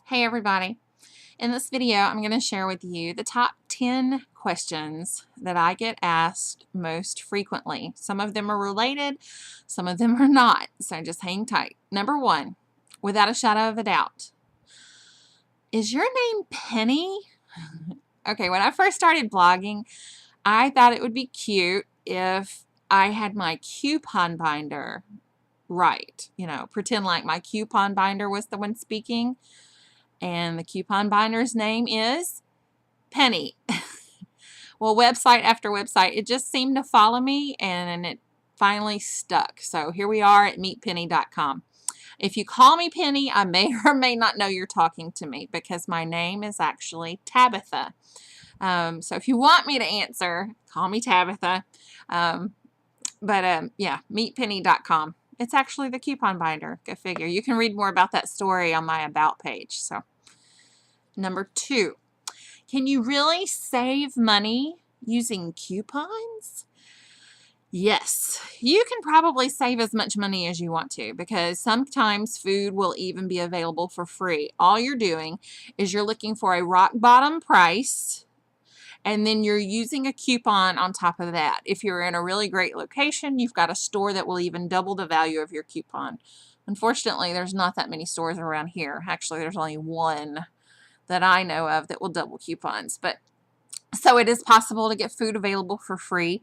Hey everybody. In this video, I'm going to share with you the top 10 questions that I get asked most frequently. Some of them are related, some of them are not, so just hang tight. Number 1, without a shadow of a doubt, is your name Penny? Okay, when I first started blogging, I thought it would be cute if I had my coupon binder right. Pretend like my coupon binder was the one speaking. And the coupon binder's name is Penny. Well, website after website, it just seemed to follow me, and it finally stuck. So here we are at meetpenny.com. If you call me Penny, I may or may not know you're talking to me because my name is actually Tabitha. So if you want me to answer, call me Tabitha. Yeah, meetpenny.com. It's actually the coupon binder. Go figure. You can read more about that story on my About page. So, number 2, can you really save money using coupons? Yes, you can probably save as much money as you want to because sometimes food will even be available for free. All you're doing is you're looking for a rock bottom price, and then you're using a coupon on top of that. If you're in a really great location, you've got a store that will even double the value of your coupon. Unfortunately, there's not that many stores around here. Actually, there's only one that I know of that will double coupons. But so it is possible to get food available for free.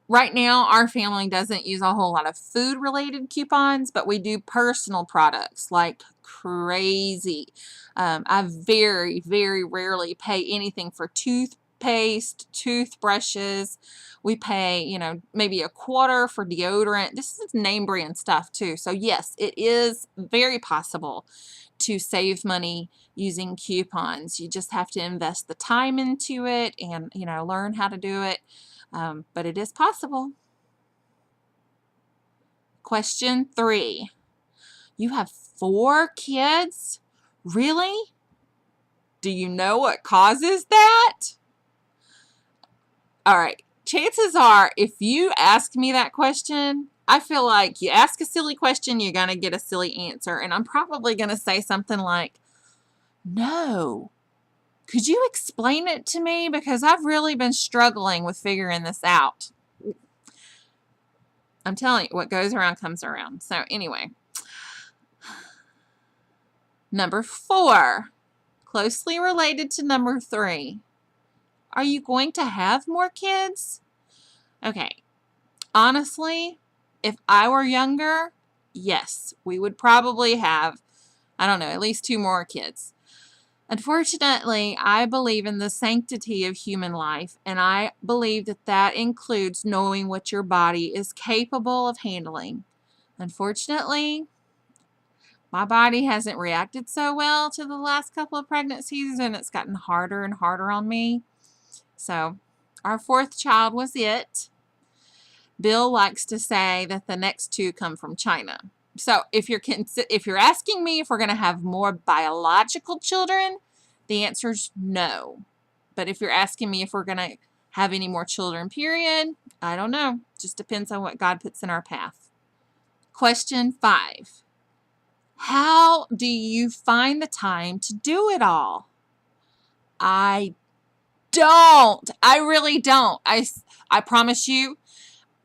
Right now, our family doesn't use a whole lot of food-related coupons, but we do personal products like crazy. I very, very rarely pay anything for toothpaste, toothbrushes. We pay, maybe a quarter for deodorant. This is name brand stuff too. So yes, it is very possible to save money using coupons. You just have to invest the time into it and, learn how to do it. But it is possible. Question 3. You have 4 kids? Really? Do you know what causes that? All right. Chances are, if you ask me that question, I feel like you ask a silly question, you're going to get a silly answer. And I'm probably going to say something like, no. Could you explain it to me? Because I've really been struggling with figuring this out. I'm telling you, what goes around comes around. So anyway, number 4, closely related to number 3. Are you going to have more kids? Okay, honestly, if I were younger, yes, we would probably have, I don't know, at least 2 more kids. Unfortunately, I believe in the sanctity of human life, and I believe that that includes knowing what your body is capable of handling. Unfortunately, my body hasn't reacted so well to the last couple of pregnancies, and it's gotten harder and harder on me. So, our 4th child was it. Bill likes to say that the next 2 come from China. So if you're asking me if we're going to have more biological children, the answer is no. But if you're asking me if we're going to have any more children, period, I don't know. Just depends on what God puts in our path. Question 5. How do you find the time to do it all? I don't. I really don't. I promise you.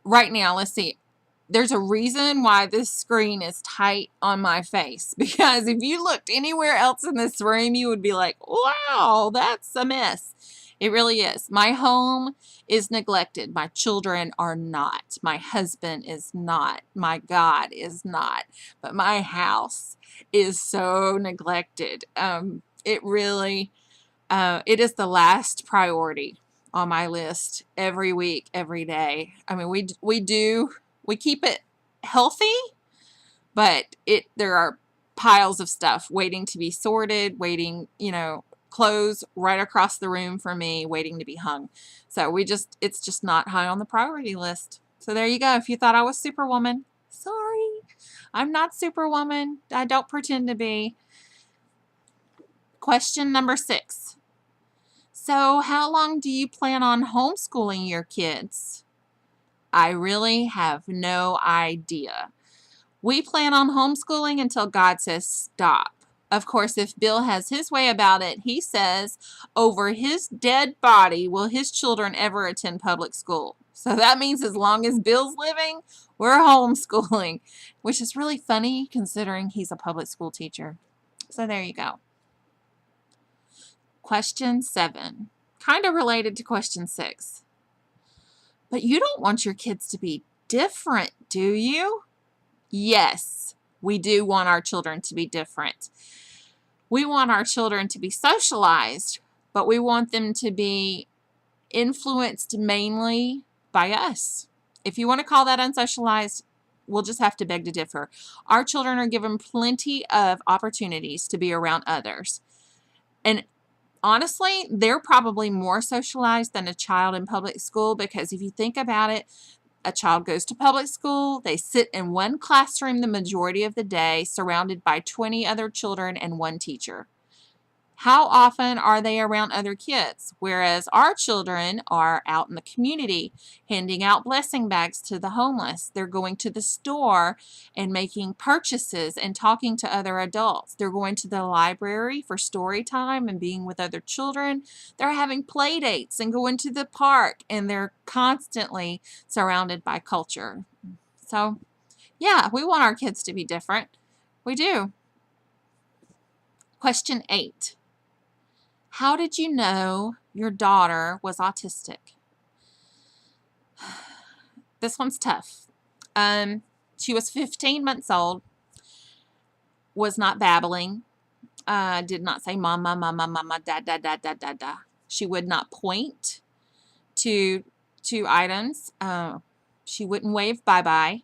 Right now, let's see. There's a reason why this screen is tight on my face, because if you looked anywhere else in this room, you would be like, wow, that's a mess. It really is. My home is neglected. My children are not. My husband is not. My God is not. But my house is so neglected. It is the last priority on my list every week, every day. I mean, we keep it healthy, but there are piles of stuff waiting to be sorted, waiting, clothes right across the room for me, waiting to be hung. So it's just not high on the priority list. So there you go. If you thought I was Superwoman, sorry, I'm not Superwoman. I don't pretend to be. Question number 6. So how long do you plan on homeschooling your kids? I really have no idea. We plan on homeschooling until God says stop. Of course, if Bill has his way about it, he says, over his dead body will his children ever attend public school. So that means as long as Bill's living, we're homeschooling, which is really funny considering he's a public school teacher. So there you go. Question 7, kind of related to question 6. But you don't want your kids to be different, do you? Yes, we do want our children to be different. We want our children to be socialized, but we want them to be influenced mainly by us. If you want to call that unsocialized, we'll just have to beg to differ. Our children are given plenty of opportunities to be around others. And honestly, they're probably more socialized than a child in public school, because if you think about it, a child goes to public school, they sit in one classroom the majority of the day, surrounded by 20 other children and one teacher. How often are they around other kids? Whereas our children are out in the community handing out blessing bags to the homeless. They're going to the store and making purchases and talking to other adults. They're going to the library for story time and being with other children. They're having play dates and going to the park, and they're constantly surrounded by culture. So, yeah, we want our kids to be different. We do. Question 8. How did you know your daughter was autistic? This one's tough. She was 15 months old, was not babbling, did not say mama, mama, mama, da, da, da, da, da, da. She would not point to items. She wouldn't wave bye-bye.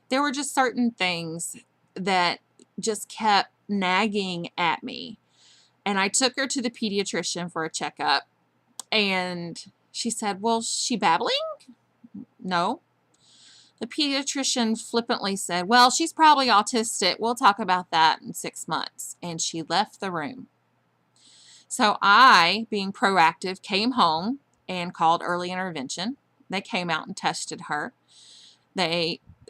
There were just certain things that just kept nagging at me. And I took her to the pediatrician for a checkup, and she said, well, is she babbling? No. The pediatrician flippantly said, well, she's probably autistic. We'll talk about that in 6 months. And she left the room. So I, being proactive, came home and called early intervention. They came out and tested her.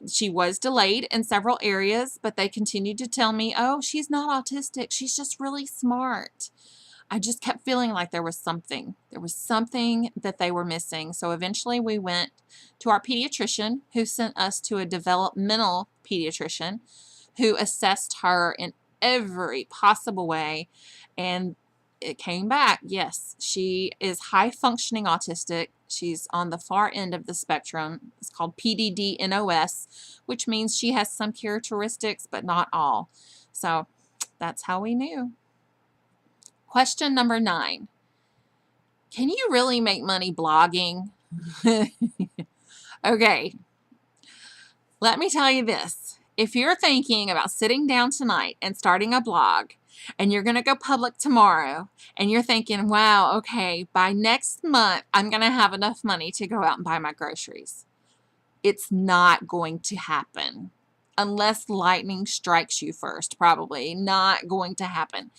She was delayed in several areas, but they continued to tell me, oh, she's not autistic. She's just really smart. I just kept feeling like there was something. There was something that they were missing. So eventually we went to our pediatrician, who sent us to a developmental pediatrician who assessed her in every possible way. And it came back, yes, she is high functioning autistic. She's on the far end of the spectrum. It's called PDD-NOS, which means she has some characteristics, but not all. So that's how we knew. Question number 9. Can you really make money blogging? Okay, let me tell you this. If you're thinking about sitting down tonight and starting a blog, and you're going to go public tomorrow, and you're thinking, wow, okay, by next month, I'm going to have enough money to go out and buy my groceries. It's not going to happen unless lightning strikes you first, probably not going to happen.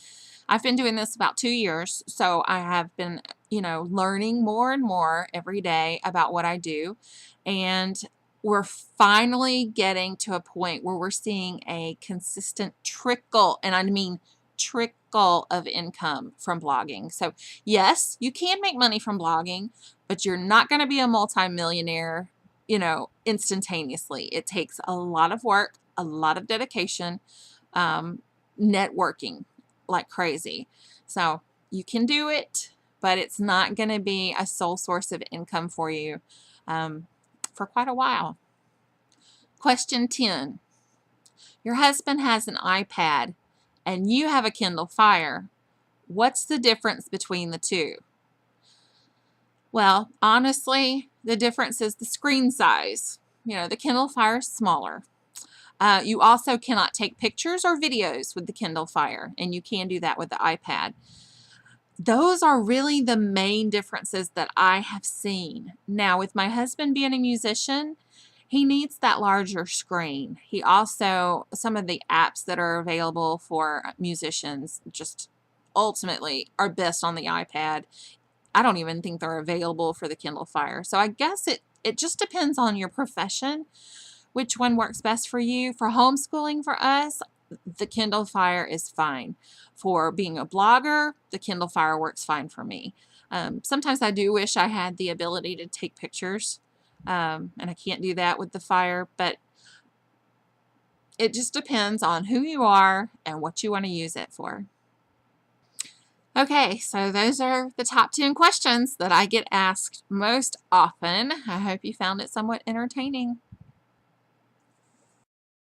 I've been doing this about 2 years, so I have been, learning more and more every day about what I do, and we're finally getting to a point where we're seeing a consistent trickle, and I mean trickle of income from blogging. So yes, you can make money from blogging, but you're not going to be a multimillionaire, instantaneously. It takes a lot of work, a lot of dedication, networking like crazy. So you can do it, but it's not going to be a sole source of income for you for quite a while. Question 10. Your husband has an iPad and you have a Kindle Fire. What's the difference between the two? Well, honestly, the difference is the screen size. The Kindle Fire is smaller. You also cannot take pictures or videos with the Kindle Fire, and you can do that with the iPad. Those are really the main differences that I have seen. Now, with my husband being a musician, he needs that larger screen. He also, some of the apps that are available for musicians just ultimately are best on the iPad. I don't even think they're available for the Kindle Fire. So I guess it just depends on your profession, which one works best for you. For homeschooling for us, the Kindle Fire is fine. For being a blogger, the Kindle Fire works fine for me. Sometimes I do wish I had the ability to take pictures, and I can't do that with the Fire, but it just depends on who you are and what you want to use it for. Okay, so those are the top 10 questions that I get asked most often. I hope you found it somewhat entertaining.